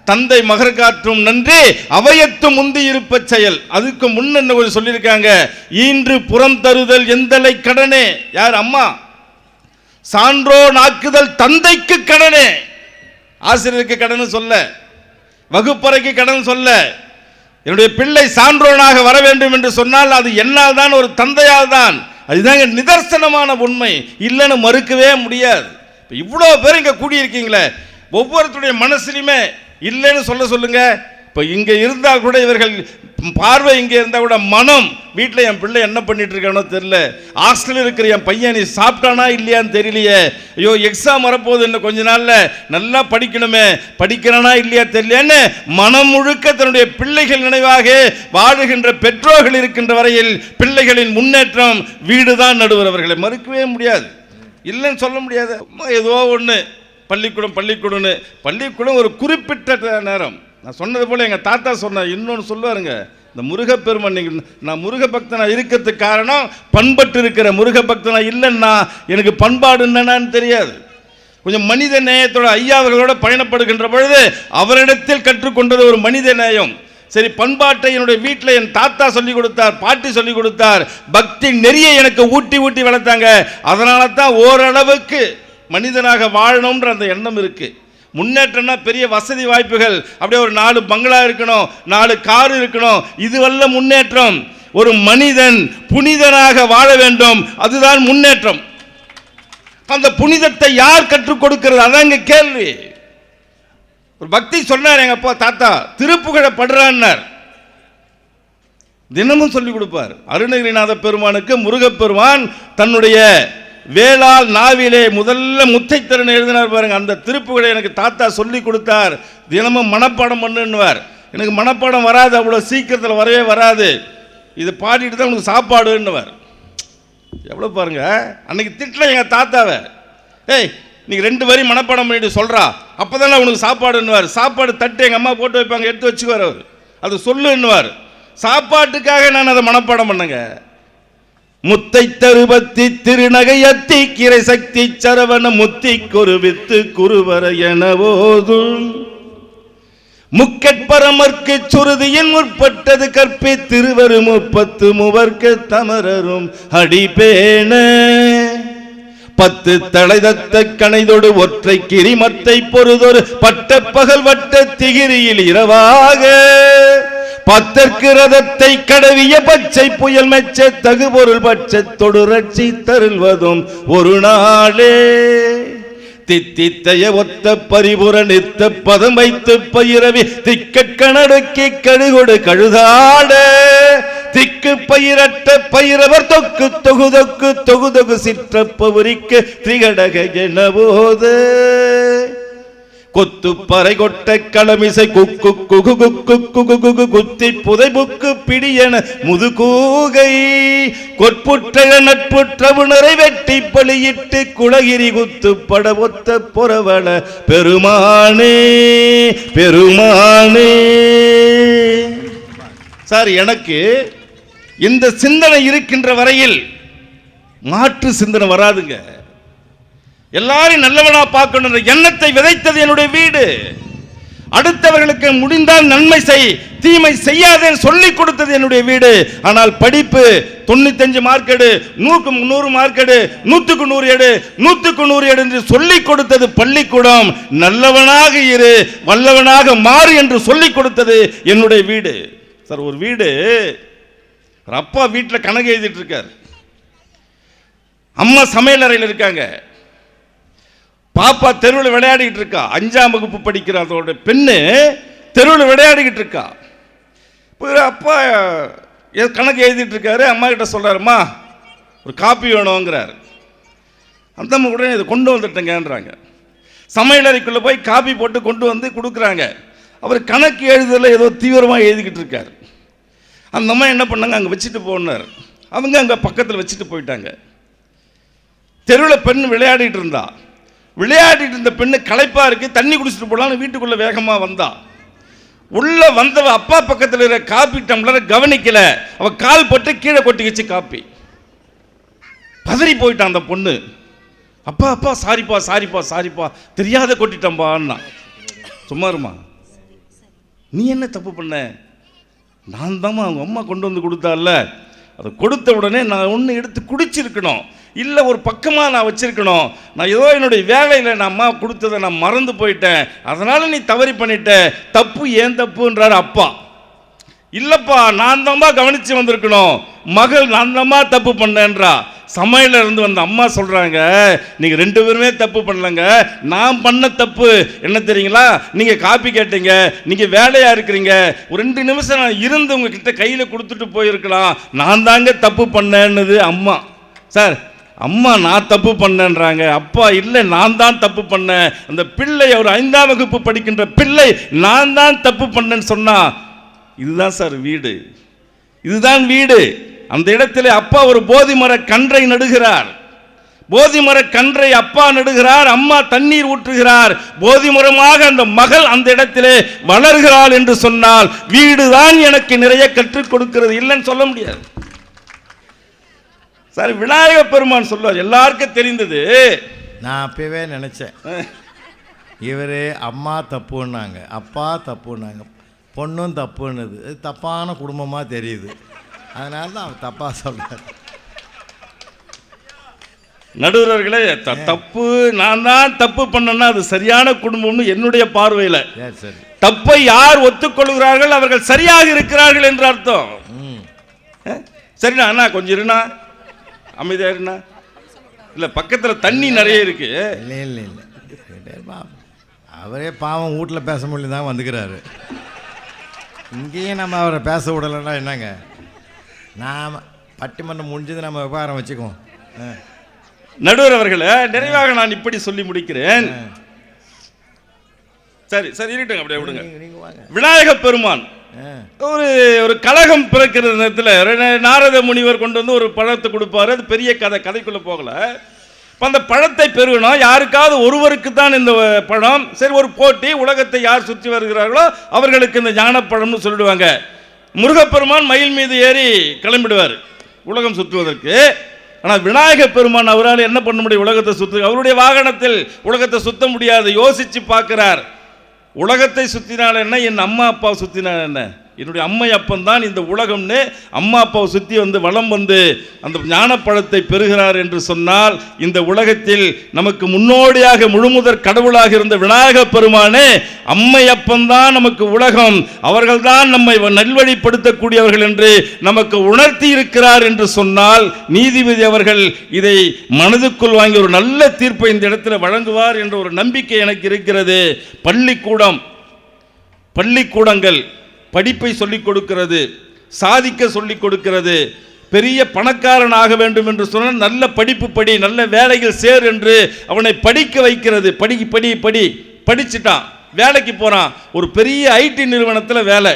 தந்தை மகர் காற்றும் நன்றி அவையத்து முந்தி இருப்ப செயல். அதுக்கு முன்ன என்ன கொஞ்சம் சொல்லியிருக்காங்க. ஈன்று புறம் தருதல் எந்தலை கடனே. யார்? அம்மா. சான்றோ நாக்குதல் தந்தைக்கு கடனே. ஆசிரியருக்கு கடன் சொல்ல, வகுப்பறைக்கு கடன் சொல்ல. என்னுடைய பிள்ளை சான்றோனாக வர வேண்டும் என்று சொன்னால் அது என்னால் தான், ஒரு தந்தையால் தான். அதுதாங்க நிதர்சனமான உண்மை, இல்லைன்னு மறுக்கவே முடியாது. இவ்வளோ பேர் இங்கே கூடியிருக்கீங்களே, ஒவ்வொருத்தருடைய மனசுலையுமே இல்லைன்னு சொல்லுங்க. இப்போ இங்கே இருந்தால் கூட இவர்கள் பார்வை இங்கே இருந்தால் கூட மனம் வீட்டில் என் பிள்ளை என்ன பண்ணிட்டு இருக்கானோ தெரியல, ஹாஸ்டலில் இருக்கிற என் பையன் நீ சாப்பிட்டானா இல்லையான்னு தெரியலையே, ஐயோ எக்ஸாம் வரப்போகுது இன்னும் கொஞ்ச நாளில், நல்லா படிக்கணுமே, படிக்கிறானா இல்லையா தெரியலையான்னு மனம் முழுக்க தன்னுடைய பிள்ளைகள் நினைவாக வாழுகின்ற பெற்றோர்கள் இருக்கின்ற வரையில் பிள்ளைகளின் முன்னேற்றம் வீடு தான் நடுவர். அவர்களை மறுக்கவே முடியாது, இல்லைன்னு சொல்ல முடியாது. ஏதோ ஒன்று பள்ளிக்கூடம் ஒரு குறிப்பிட்ட நேரம். நான் சொன்னது போல் எங்கள் தாத்தா சொன்ன இன்னொன்று சொல்லுவாருங்க, இந்த முருகப்பெருமான். நீங்கள் நான் முருக பக்தனாக இருக்கிறதுக்கு காரணம் பண்பட்டு இருக்கிற முருக பக்தனாக இல்லைன்னா எனக்கு பண்பாடு என்னன்னு தெரியாது. கொஞ்சம் மனித நேயத்தோட ஐயா அவர்களோட பயணப்படுகின்ற பொழுது அவரிடத்தில் கற்றுக்கொண்டது ஒரு மனித நேயம். சரி, பண்பாட்டை என்னுடைய வீட்டில் என் தாத்தா சொல்லிக் கொடுத்தார், பாட்டி சொல்லிக் கொடுத்தார், பக்தி நெறியை எனக்கு ஊட்டி வளர்த்தாங்க. அதனால தான் ஓரளவுக்கு மனிதனாக வாழணும்ன்ற அந்த எண்ணம் இருக்கு. முன்னேற்றம்னா பெரிய வசதி வாய்ப்புகள், அப்படியே ஒரு 4 பங்களா இருக்கணும், 4 கார் இருக்கணும், இதுவல்ல முன்னேற்றம். ஒரு மனிதன் புனிதனாக வாழ வேண்டும், அதுதான் முன்னேற்றம். அந்த புனிதத்தை யார் கற்றுக் கொடுக்கிறது? அதாங்க கேள்வி. ஒரு பக்தி சொன்னார் எங்க அப்பா தாத்தா, திருப்புகழை படுறான்னார், தினமும் சொல்லிக் கொடுப்பார். அருணகிரிநாத பெருமானுக்கு முருகப்பெருமான் தன்னுடைய வேளால் நாவிலே முதல்ல முத்தைத்திறன் எழுதினார் பாருங்க. அந்த திருப்புகளை எனக்கு தாத்தா சொல்லி கொடுத்தார். தினமும் மனப்பாடம் பண்ணுவார். எனக்கு மனப்பாடம் வராது, அவ்வளோ சீக்கிரத்தில் வரவே வராது. இது பாடிட்டு தான் உனக்கு சாப்பாடுன்னுவார். எவ்வளோ பாருங்க, அன்னைக்கு திட்டல எங்கள் தாத்தாவை, ஏய் நீ 2 வரி மனப்பாடம் பண்ணிட்டு சொல்கிறா, அப்போ தானே உனக்கு சாப்பாடுன்னுவார். சாப்பாடு தட்டு எங்கள் அம்மா போட்டு வைப்பாங்க, எடுத்து வச்சுக்குவார் அவர். அது சொல்லுன்னுவார். சாப்பாட்டுக்காக நான் அதை மனப்பாடம் பண்ணேங்க. முத்தை தருபத்தி திருநகையத்தி கிரை சக்தி சரவண முத்தி குருவித்து குருவர எனவோது முக்கட்பரமர்க்கு சுருதியின் முற்பட்டது கற்பி திருவரு 30 மூவர்க்கு தமரரும் அடிபேன 10 தளைதத்த கணைதொடு ஒற்றை கிரிமத்தை பொறுதொரு பட்ட பகல் வட்ட திகிரியில் இரவாக பத்தற்கு ரதத்தை கடவிய பச்சை புயல் மெச்ச தகுபொருள் பட்ச தொடுரட்சி தருள்வதும் ஒரு நாளே. தித்தித்தைய ஒத்த பரிபுர நித்த பதம் வைத்து பயிரவி திக்கணடுக்கி கழுகொடு கழுதாட திக்கு பயிரட்ட பயிரவர் தொக்கு தொகுதொக்கு தொகுதொகு சிற்றப்பவரிக்கு திரிகடக எனபோது கொத்து பறை கொட்ட களமிசை குக்கு குகு குக்கு குகு குத்தி புதை புக்கு பிடியன முதுகூகை கொற்புற்ற நட்புற்றவுணரை வெட்டி பலியிட்டு குளகிரி குத்து பட ஒத்த புறவள பெருமானே பெருமானே. சார், எனக்கு இந்த சிந்தனை இருக்கின்ற வரையில் மாற்று சிந்தனை வராதுங்க. எல்லாரும் நல்லவனா பார்க்கணும் எண்ணத்தை விதைத்தது என்னுடைய வீடு. அடுத்தவர்களுக்கு முடிந்தால் நன்மை செய், தீமை செய்யாதேன்னு சொல்லிக் கொடுத்தது என்னுடைய வீடு. ஆனால் படிப்பு 95 மார்க் எடு, 100 மார்க் எடு, 100க்கு 100 எடு, 100க்கு 100 எடு என்று சொல்லிக் கொடுத்தது பள்ளிக்கூடம். நல்லவனாக இரு, வல்லவனாக மாறு என்று சொல்லிக் கொடுத்தது என்னுடைய வீடு. சார், ஒரு வீடு, ஒரு அப்பா வீட்டில் கணக்கு எழுதிட்டு இருக்கார், அம்மா சமையல் அறையில் இருக்காங்க, பாப்பா தெருவில் விளையாடிக்கிட்டு இருக்கா, 5ஆம் வகுப்பு படிக்கிற அதோட பெண்ணு தெருவில் விளையாடிக்கிட்டு இருக்கா. அப்பா கணக்கு எழுதிட்டு இருக்காரு, அம்மா கிட்ட சொல்றாருமா ஒரு காப்பி வேணுங்கிறார். அந்த அம்மா உடனே இதை கொண்டு வந்துட்டேங்கன்றாங்க. சமையலறைக்குள்ள போய் காப்பி போட்டு கொண்டு வந்து கொடுக்குறாங்க. அவர் கணக்கு எழுதுதல ஏதோ தீவிரமாக எழுதிக்கிட்டு இருக்கார். அந்த அம்மா என்ன பண்ணாங்க, அங்கே வச்சுட்டு போனார். அவங்க அங்கே பக்கத்தில் வச்சுட்டு போயிட்டாங்க. தெருவில் பெண் விளையாடிட்டு இருந்தா. விளையாடிட்டு இருந்த பெண்ணு களைப்பா இருக்கு, தண்ணி குடிச்சிட்டு போடலான்னு வீட்டுக்குள்ள வேகமா வந்தா. உள்ள வந்தவ அப்பா பக்கத்தில் இருக்கிற காப்பி டம்ளரை கவனிக்கல, அவ கால் போட்டு கீழே கொட்டிக்கிச்சு காப்பி. பதறி போயிட்டான் அந்த பொண்ணு. அப்பா அப்பா சாரிப்பா சாரிப்பா சாரிப்பா தெரியாத கொட்டிட்டம்பான்னா. சும்மாருமா, நீ என்ன தப்பு பண்ண? நான் தாம்மா அவங்க அம்மா கொண்டு வந்து கொடுத்தால, அதை கொடுத்த உடனே நான் ஒன்று எடுத்து குடிச்சிருக்கணும், இல்லை ஒரு பக்கமாக நான் வச்சிருக்கணும். நான் ஏதோ என்னுடைய வேலையில் நான் அம்மா கொடுத்ததை நான் மறந்து போயிட்டேன், அதனால் நீ தவறி பண்ணிட்ட, தப்பு ஏன் தப்புன்றார் அப்பா. இல்லைப்பா நான் தான்மா கவனித்து வந்திருக்கணும், மகள் நான் தான்மா தப்பு பண்ணேன்றா. சமையல இருந்து வந்த அம்மா சொல்கிறாங்க, நீங்கள் 2 பேருமே தப்பு பண்ணலங்க, நான் பண்ண தப்பு என்ன தெரியுங்களா? நீங்கள் காப்பி கேட்டீங்க, நீங்கள் வேலையாக இருக்கிறீங்க, ஒரு 2 நிமிஷம் நான் இருந்து உங்ககிட்ட கையில் கொடுத்துட்டு போயிருக்கலாம், நான் தாங்க தப்பு பண்ணேன்னுது அம்மா. சார், அம்மா நான் தப்பு பண்ணேன்றாங்க, அப்பா இல்லை நான் தான் தப்பு பண்ணேன். அந்த பிள்ளை ஒரு 5ஆம் வகுப்பு படிக்கின்ற பிள்ளை நான் தான் தப்பு பண்ணேன்னு சொன்னா, இதுதான் சார் வீடு, இதுதான் வீடு. அந்த இடத்துல அப்பா ஒரு போதி மர கன்றை நடுகிறார். போதி மர கன்றை அப்பா நடுகிறார், அம்மா தண்ணீர் ஊற்றுகிறார். போதி மரமாக அந்த மகள் அந்த இடத்திலே வளர்கிறாள் என்று சொன்னால் வீடுதான் எனக்கு நிறைய கற்றுக் கொடுக்கிறது, இல்லைன்னு சொல்ல முடியாது. சார், விநாயக பெருமான் சொல்லுவார், எல்லாருக்கும் தெரிந்தது. நான் அப்பவே நினச்சேன், இவர் அம்மா தப்புன்னாங்க, அப்பா தப்புன்னாங்க, பொண்ணும் தப்புன்னுது. இது தப்பான குடும்பமாக தெரியுது, அதனால தான் அவர் தப்பாக சொல்கிறார். நடுவர்களே, தப்பு நான் தான் தப்பு பண்ணேன்னா அது சரியான குடும்பம்னு என்னுடைய பார்வையில். சரி, தப்பை யார் ஒத்துக்கொள்கிறார்கள் அவர்கள் சரியாக இருக்கிறார்கள் என்று அர்த்தம். சரிண்ணா அண்ணா கொஞ்சம் இருண்ணா, அமைதியா இருண்ணா. இல்லை பக்கத்தில் தண்ணி நிறைய இருக்கு. இல்லை இல்லை இல்லை, அவரே பாவம் வீட்டில் பேச முடியல தான் வந்துக்கிறாரு. இங்கேயும் நம்ம அவரை பேச விடலைன்னா என்னங்க, நாம் பட்டிமன்றம் முடிஞ்சது நம்ம விவகாரம் வச்சுக்குவோம். நடுவர் அவர்களே, நிறைவாக நான் இப்படி சொல்லி முடிக்கிறேன். சரி சரி இருக்கட்டும், அப்படியே விடுங்க. விநாயக பெருமான் ஒரு கலகம் பிறக்கிற நேரத்தில் நாரத முனிவர் கொண்டு வந்து ஒரு பழத்தை கொடுப்பாரு. அது பெரிய கதைக்குள்ள போகல. அந்த பழத்தை பெருகணும், யாருக்காவது ஒருவருக்கு தான் இந்த பழம். சரி, ஒரு போட்டி, உலகத்தை யார் சுற்றி வருகிறார்களோ அவர்களுக்கு இந்த ஞானப்பழம்னு சொல்லிடுவாங்க. முருகப்பெருமான் மயில் மீது ஏறி கிளம்பிடுவார் உலகம் சுற்றுவதற்கு. ஆனால் விநாயக பெருமான் அவரால் என்ன பண்ண முடியும்? உலகத்தை சுற்று, அவருடைய வாகனத்தில் உலகத்தை சுத்த முடியாது. யோசிச்சு பார்க்கிறார், உலகத்தை சுற்றினால் என்ன, என் அம்மா அப்பா சுற்றினால் என்ன? என்னுடைய அம்மை அப்பந்தான் இந்த உலகம்னு அம்மா அப்பாவை சுற்றி வந்து வலம் வந்து அந்த ஞானப்பழத்தை பெறுகிறார் என்று சொன்னால், இந்த உலகத்தில் நமக்கு முன்னோடியாக முழுமுதற் கடவுளாக இருந்த விநாயகப் பெருமானே அம்மை அப்பந்தான் நமக்கு உலகம், அவர்கள்தான் நம்மை நல்வழிப்படுத்தக்கூடியவர்கள் என்று நமக்கு உணர்த்தி இருக்கிறார் என்று சொன்னால், நீதிபதி அவர்கள் இதை மனதுக்குள் வாங்கி ஒரு நல்ல தீர்ப்பை இந்த இடத்துல வழங்குவார் என்ற ஒரு நம்பிக்கை எனக்கு இருக்கிறது. பள்ளிக்கூடங்கள் படிப்பை சொல்லிக் கொடுக்கிறது, சாதிக்க சொல்லிக் கொடுக்கிறது. பெரிய பணக்காரன் ஆக வேண்டும் என்று சொன்னால் நல்ல படிப்பு படி, நல்ல வேலையில் சேர் என்று அவனை படிக்க வைக்கிறது. படிச்சுட்டான், வேலைக்கு போகிறான், ஒரு பெரிய ஐடி நிறுவனத்தில் வேலை,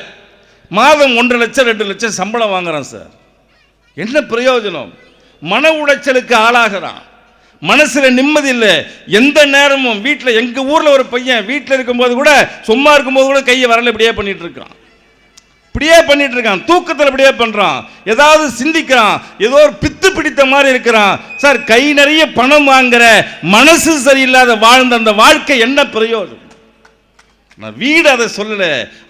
மாதம் 1.5 லட்சம் 2 லட்சம் சம்பளம் வாங்குறான் சார். என்ன பிரயோஜனம்? மன உளைச்சலுக்கு ஆளாகிறான், மனசில் நிம்மதி இல்லை. எந்த நேரமும் வீட்டில், எங்கள் ஊரில் ஒரு பையன் வீட்டில் இருக்கும்போது கூட, சும்மா இருக்கும்போது கூட கையை வரல இப்படியே பண்ணிட்டு இருக்கான், தூக்கத்தில் இப்படியே பண்ணுறான், ஏதாவது சிந்திக்கிறான், ஏதோ ஒரு பித்து பிடித்த மாதிரி இருக்கிறான். சார், கை நிறைய பணம் வாங்குற மனசு சரியில்லாத வாழ்ந்த அந்த வாழ்க்கை என்ன பிரயோஜனம்? நான் வீடு அதை சொல்லல,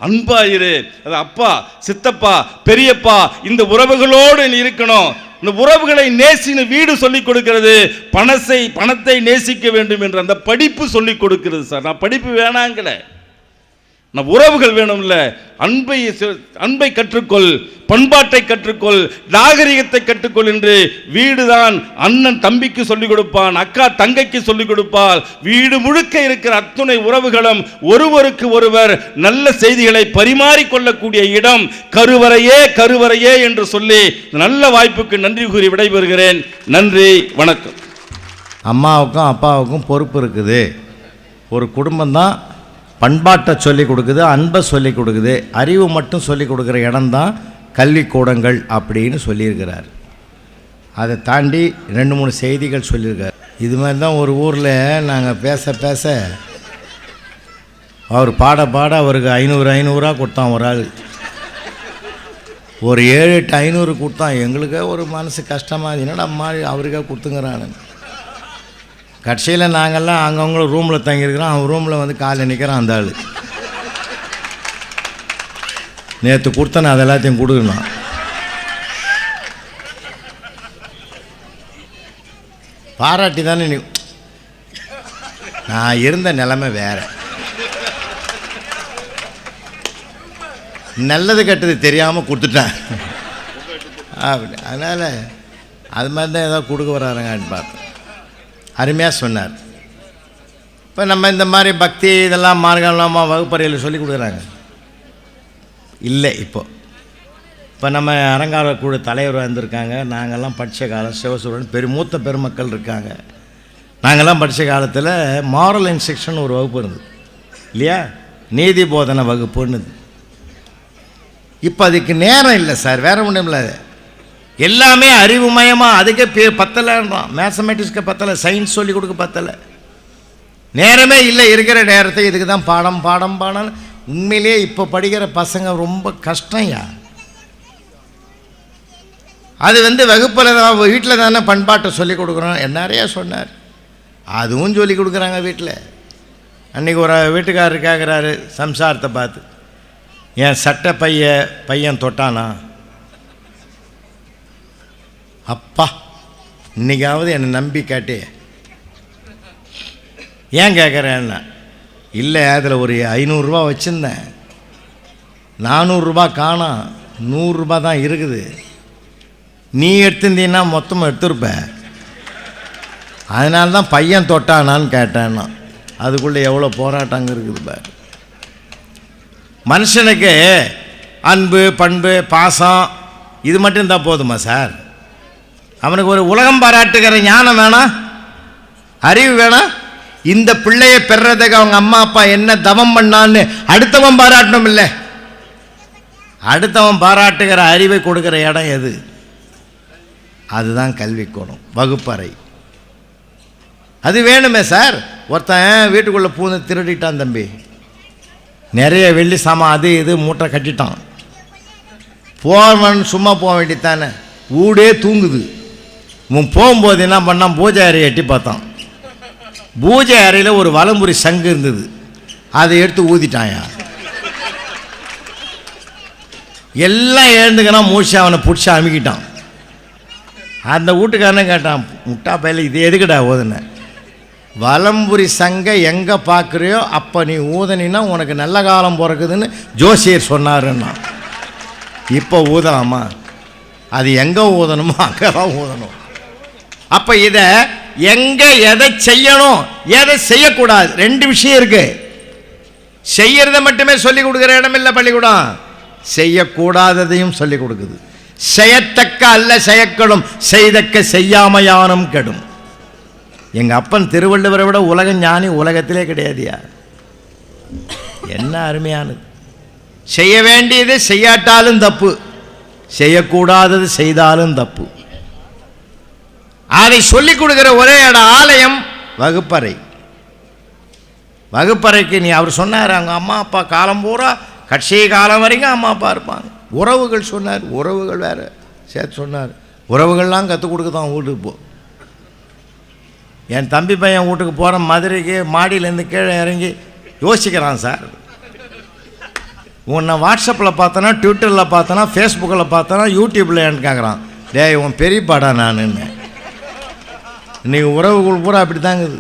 அன்பாயிரு, அது அப்பா, சித்தப்பா, பெரியப்பா, இந்த உறவுகளோடு நீ இருக்கணும். இந்த உறவுகளை நேசின்னு வீடு சொல்லிக் கொடுக்கிறது. பணத்தை நேசிக்க வேண்டும் என்று அந்த படிப்பு சொல்லிக் கொடுக்கிறது. சார், நான் படிப்பு வேணாங்கல, நான் உறவுகள் வேணும்ல. அன்பை கற்றுக்கொள், பண்பாட்டை கற்றுக்கொள், நாகரிகத்தை கற்றுக்கொள் என்று வீடுதான் அண்ணன் தம்பிக்கு சொல்லிக் கொடுப்பான், அக்கா தங்கைக்கு சொல்லிக் கொடுப்பால். வீடு முழுக்க இருக்கிற அத்துணை உறவுகளும் ஒருவருக்கு ஒருவர் நல்ல செய்திகளை பரிமாறிக்கொள்ளக்கூடிய இடம் கருவறையே என்று சொல்லி நல்ல வாய்ப்புக்கு நன்றி கூறி விடைபெறுகிறேன். நன்றி, வணக்கம். அம்மாவுக்கும் அப்பாவுக்கும் பொறுப்பு இருக்குது. ஒரு குடும்பம்தான் பண்பாட்டை சொல்லிக் கொடுக்குது, அன்பை சொல்லிக் கொடுக்குது, அறிவு மட்டும் சொல்லிக் கொடுக்குற இடம்தான் கல்விக்கூடங்கள் அப்படின்னு சொல்லியிருக்கிறார். அதை தாண்டி 2-3 செய்திகள் சொல்லியிருக்கார். இது மாதிரி தான் ஒரு ஊரில் நாங்கள் பேச அவர் பாட அவருக்கு 500 கொடுத்தான் ஒரு ஆள். ஒரு 7-8 500 கொடுத்தான். எங்களுக்கே ஒரு மனசு கஷ்டமாக, என்னடா மாதிரி அவருக்கே கொடுத்துங்கிறானு. கடைசியில் நாங்கள்லாம் அங்கவங்கள ரூமில் தங்கியிருக்கிறோம். அவன் ரூமில் வந்து காலையில் நிற்கிறான் அந்த ஆள். நேற்று கொடுத்தேன், அது எல்லாத்தையும் கொடுக்கணும். பாராட்டி தானே நீ. நான் இருந்த நிலைமை வேறு, நல்லது கெட்டது தெரியாமல் கொடுத்துட்டேன் அப்படி. அதனால் அது மாதிரி தான் ஏதோ கொடுக்க வராருங்கன்னு பார்த்தேன். அருமையாக சொன்னார். இப்போ நம்ம இந்த மாதிரி பக்தி இதெல்லாம் மார்க்கமாக வகுப்பறையில் சொல்லி கொடுக்குறாங்க இல்லை. இப்போ நம்ம அரங்கார குழு தலைவர் வந்திருக்காங்க. நாங்கள்லாம் படித்த காலம் சிவசூரன் மூத்த பெருமக்கள் இருக்காங்க. நாங்கள்லாம் படித்த காலத்தில் மாரல் இன்ஸ்ட்ரக்ஷன் ஒரு வகுப்பு இருந்தது இல்லையா, நீதி போதனை வகுப்புன்னு. இப்போ அதுக்கு நேரம் இல்லை சார், வேறு ஒன்றும் இல்லை. எல்லாமே அறிவுமயமாக, அதுக்கே பத்தலைன்றான். மேத்தமெட்டிக்ஸ்க்கு பத்தலை, சயின்ஸ் சொல்லி கொடுக்க பத்தலை, நேரமே இல்லை. இருக்கிற நேரத்தை இதுக்கு தான் பாடம். உண்மையிலே இப்போ படிக்கிற பசங்க ரொம்ப கஷ்டம்யா. அது வகுப்பில் தான், வீட்டில் தானே பண்பாட்டை சொல்லிக் கொடுக்குறோம். நிறையா சொன்னார், அதுவும் சொல்லி கொடுக்குறாங்க வீட்டில். அன்றைக்கி ஒரு வீட்டுக்காரர் கேட்குறாரு சம்சாரத்தை பார்த்து, என் சட்டை பையன் தொட்டானா? அப்பா, இன்றைக்காவது என்னை நம்பி கேட்டே. ஏன் கேட்குறேன்னா, இல்லை அதில் ஒரு 500 ரூபா வச்சுருந்தேன், 400 ரூபா காணோம், 100 ரூபா தான் இருக்குது. நீ எடுத்துருந்தீன்னா மொத்தமாக எடுத்துருப்ப, அதனால தான் பையன் தொட்டானான்னு கேட்டேன்னா. அதுக்குள்ளே எவ்வளோ போராட்டங்க இருக்குது பாரு. மனுஷனுக்கு அன்பு, பண்பு, பாசம் இது மட்டும் இருந்தால் போதுமா சார்? அவனுக்கு ஒரு உலகம் பாராட்டுகிற ஞானம் வேணாம், அறிவு வேணாம். இந்த பிள்ளையை பெறதுக்கு அவங்க அம்மா அப்பா என்ன தவம் பண்ணான்னு அடுத்தவன் பாராட்டணும் இல்லை, அடுத்தவன் பாராட்டுகிற அறிவை கொடுக்குற இடம் எது? அதுதான் கல்விக்கூடம், வகுப்பறை. அது வேணுமே சார். ஒருத்தன் வீட்டுக்குள்ளே பூந்து திருடிட்டான் தம்பி, நிறைய வெள்ளி சாமான் அது இது மூட்டை கட்டிட்டான். போவன் சும்மா போக வேண்டியதானே, ஊடே தூங்குது. இவன் போகும்போது என்ன பண்ணான், பூஜை அறையை எட்டி பார்த்தான். பூஜை அறையில் ஒரு வலம்புரி சங்கு இருந்தது, அதை எடுத்து ஊதிட்டாயா. எல்லாம் எழுந்துக்கிறான். மூச்சு அவனை பிடிச்சி அமுக்கிட்டான். அந்த வீட்டுக்காரனே கேட்டான், முட்டா பையில இது எதுக்குடா ஓதுன? வலம்புரி சங்க எங்கே பார்க்குறியோ அப்போ நீ ஊதனின்னா உனக்கு நல்ல காலம் பிறக்குதுன்னு ஜோசியர் சொன்னாருன்னா. இப்போ ஊதலாமா? அது எங்கே ஊதணுமோ அங்கே தான் ஊதணும். அப்போ இதை எங்கே எதை செய்யணும் எதை செய்யக்கூடாது ரெண்டு விஷயம் இருக்கு. செய்யறத மட்டுமே சொல்லிக் கொடுக்குற இடம் இல்லை பள்ளிக்கூடம். செய்யக்கூடாததையும் சொல்லிக் கொடுக்குது. செய்யத்தக்க அல்ல செய்யக்கெடும், செய்தக்க செய்யாமையானும் கெடும். எங்கள் அப்பன் திருவள்ளுவரை விட உலக ஞானி உலகத்திலே கிடையாதுயா. என்ன அருமையானது. செய்ய வேண்டியது செய்யாட்டாலும் தப்பு, செய்யக்கூடாதது செய்தாலும் தப்பு. அதை சொல்லிக் கொடுக்கிற ஒரே இடம் ஆலயம், வகுப்பறை. வகுப்பறைக்கு நீ அவர் சொன்னார், அவங்க அம்மா அப்பா காலம் பூரா கட்சி காலம் வரைக்கும் அம்மா அப்பா இருப்பாங்க. உறவுகள் சொன்னார், உறவுகள் வேறு சேர்த்து சொன்னார். உறவுகள்லாம் கற்றுக் கொடுக்க தான் வீட்டுக்கு போ. என் தம்பி பையன் வீட்டுக்கு போகிற மதுரைக்கு மாடியிலேருந்து கீழே இறங்கி யோசிக்கிறான், சார் உன்னை வாட்ஸ்அப்பில் பார்த்தனா, ட்விட்டரில் பார்த்தனா, ஃபேஸ்புக்கில் பார்த்தனா, யூடியூப்பில் ஏன்னு கேட்குறான். டேய் உன் பெரியப்பாடா நானுன்னு. இன்றைக்கி உறவுகள் பூரா அப்படி தாங்குது.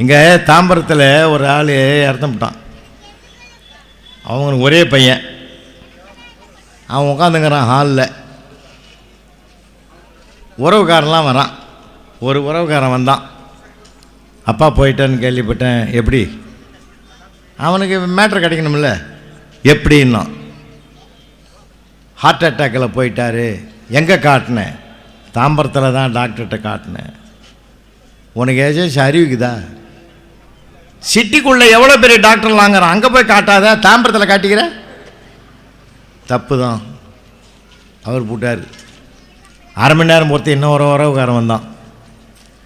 இங்கே தாம்பரத்தில் ஒரு ஆள் இறந்துட்டான். அவங்களுக்கு ஒரே பையன். அவன் உட்காந்துங்கிறான் ஹாலில். உறவுக்காரன்லாம் வரான். ஒரு உறவுக்காரன் வந்தான். அப்பா போயிட்டான்னு கேள்விப்பட்டேன். எப்படி? அவனுக்கு மேட்ரு கிடைக்கணும்ல. எப்படின்னா, ஹார்ட் அட்டாக்கில் போயிட்டாரு. எங்கே காட்டினேன்? தாம்பரத்தில் தான் டாக்டர்கிட்ட காட்டினேன். உனக்கு ஏதாச்சும் அறிவிக்குதா? சிட்டிக்குள்ளே எவ்வளோ பெரிய டாக்டர் வாங்குறான், அங்கே போய் காட்டாத, தாம்பரத்தில் காட்டிக்கிற. தப்பு தான். அவர் போட்டார். அரை மணி நேரம் பொறுத்து இன்னொரு உறவுக்காரன் வந்தான்.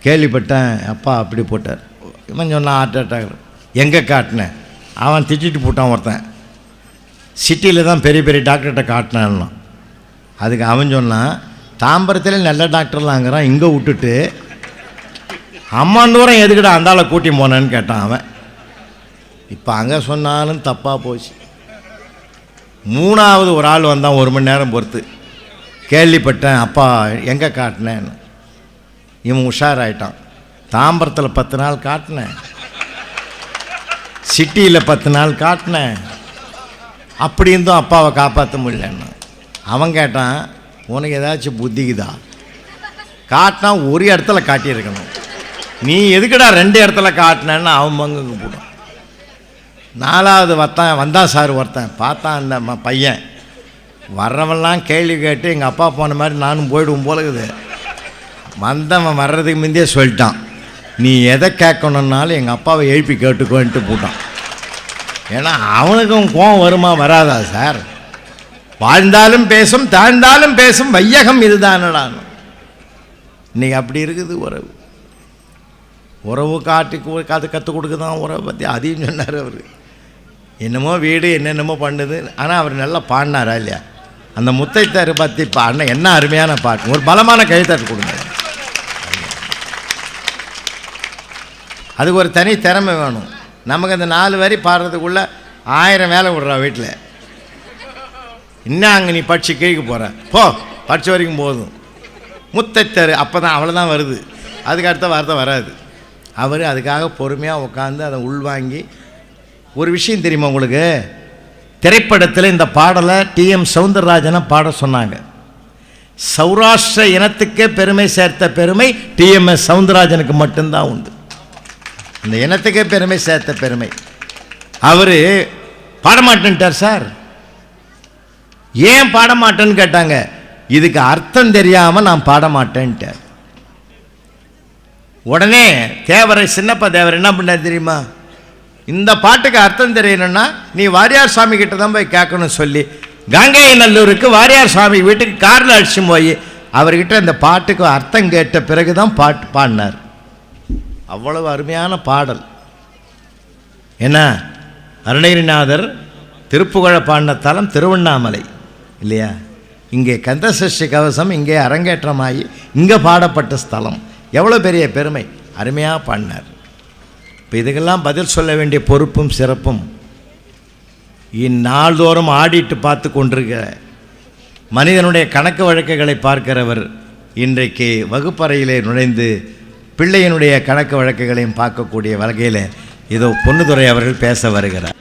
கேள்விப்பட்டேன் அப்பா அப்படி போட்டார். இவன் சொன்னான் ஹார்ட் அட்டாக். எங்கே காட்டினேன்? அவன் திட்டிட்டு போட்டான் ஒருத்தன். சிட்டியில் தான் பெரிய பெரிய டாக்டர்கிட்ட காட்டினான்னா. அதுக்கு அவன் சொன்னான், தாம்பரத்தில் நல்ல டாக்டர்லாங்கிறான், இங்கே விட்டுட்டு அம்மான் தூரம் எதுக்கிட்ட அந்தால கூட்டி போனேன்னு கேட்டான் அவன். இப்போ அங்கே சொன்னாலும் தப்பாக போச்சு. மூணாவது ஒரு ஆள் வந்தான் ஒரு மணி நேரம் பொறுத்து. கேள்விப்பட்டேன் அப்பா எங்கே காட்டினேன்னு. இவன் உஷாராயிட்டான். தாம்பரத்தில் 10 நாள் காட்டினேன், சிட்டியில் 10 நாள் காட்டினேன், அப்படி இருந்தும் அப்பாவை காப்பாற்ற முடியலன்னா. அவன் கேட்டான், உனக்கு ஏதாச்சும் புத்திக்குதா? காட்டினா ஒரு இடத்துல காட்டியிருக்கணும், நீ எதுக்குடா 2 இடத்துல காட்டினேன்னு அவன் பங்குக்கு போடும். 4வது வந்தான் சார் ஒருத்தன். பார்த்தான் அந்த பையன் வர்றவன்லாம் கேள்வி கேட்டு எங்கள் அப்பா போன மாதிரி நானும் போயிடுவோம் போலக்குது. வந்தவன் வர்றதுக்கு முந்தையே சொல்லிட்டான், நீ எதை கேட்கணுன்னாலும் எங்கள் அப்பாவை எழுப்பி கேட்டுக்கோன்ட்டு போட்டான். ஏன்னா அவனுக்கும் கோவம் வருமா வராதா சார்? வாழ்ந்தாலும் பேசும், தாழ்ந்தாலும் பேசும், வையகம் இதுதானடான். இன்றைக்கி அப்படி இருக்குது உறவு. உறவு கற்றுக் கொடுக்க தான் உறவை பற்றி அதையும் சொன்னார் அவர். என்னமோ வீடு என்னென்னமோ பண்ணுது. ஆனால் அவர் நல்லா பாடினாரா இல்லையா? அந்த முத்தைத்தார் பற்றி பாடின என்ன அருமையான பாட்டு. ஒரு பலமான கைத்தட்டு கொடுங்க. அதுக்கு ஒரு தனி திறமை வேணும். நமக்கு அந்த 4 வரி பாடுறதுக்குள்ளே 1000 வேலை விடுறா வீட்டில். இன்னும் அங்கே நீ படித்து கீழ்க்கு போகிற, போ படித்த வரைக்கும் போதும். முத்தைத்தார் அப்போ தான் அவ்வளோதான் வருது, அதுக்கு அடுத்த வார்த்தை வராது. அவர் அதுக்காக பொறுமையாக உட்காந்து அதை உள்வாங்கி. ஒரு விஷயம் தெரியுமா உங்களுக்கு? திரைப்படத்தில் இந்த பாடலை TM சௌந்தரராஜனை பாட சொன்னாங்க. சௌராஷ்டிர இனத்துக்கே பெருமை சேர்த்த பெருமை TMS சௌந்தரராஜனுக்கு மட்டும்தான் உண்டு. இந்த இனத்துக்கே பெருமை சேர்த்த பெருமை. அவர் பாடமாட்டேன்ட்டார் சார். ஏன் பாடமாட்டேன்னு கேட்டாங்க. இதுக்கு அர்த்தம் தெரியாமல் நான் பாடமாட்டேன்ட்டார். உடனே தேவரை சின்னப்பா தேவர் என்ன பண்ணார் தெரியுமா? இந்த பாட்டுக்கு அர்த்தம் தெரியணும்னா நீ வாரியார் சாமி கிட்ட தான் போய் கேட்கணும்னு சொல்லி கங்கை நல்லூருக்கு வாரியார் சாமி வீட்டுக்கு காரில் அடிச்சு போய் அவர்கிட்ட இந்த பாட்டுக்கு அர்த்தம் கேட்ட பிறகு தான் பாட்டு பாடினார். அவ்வளவு அருமையான பாடல். என்ன அருணகிரிநாதர் திருப்புகழ பாடின தலம் திருவண்ணாமலை இல்லையா? இங்கே கந்தசஷ்டி கவசம் இங்கே அரங்கேற்றமாகி இங்கே பாடப்பட்ட ஸ்தலம். எவ்வளோ பெரிய பெருமை. அருமையாக பாடினார். இப்போ இதுக்கெல்லாம் பதில் சொல்ல வேண்டிய பொறுப்பும் சிறப்பும் இந்நாள்தோறும் ஆடிட்டு பார்த்து கொண்டிருக்கிற மனிதனுடைய கணக்கு வழக்குகளை பார்க்கிறவர் இன்றைக்கு வகுப்பறையிலே நுழைந்து பிள்ளையினுடைய கணக்கு வழக்குகளையும் பார்க்கக்கூடிய வகையில் இதோ பொன்னுதுரை அவர்கள் பேச வருகிறார்.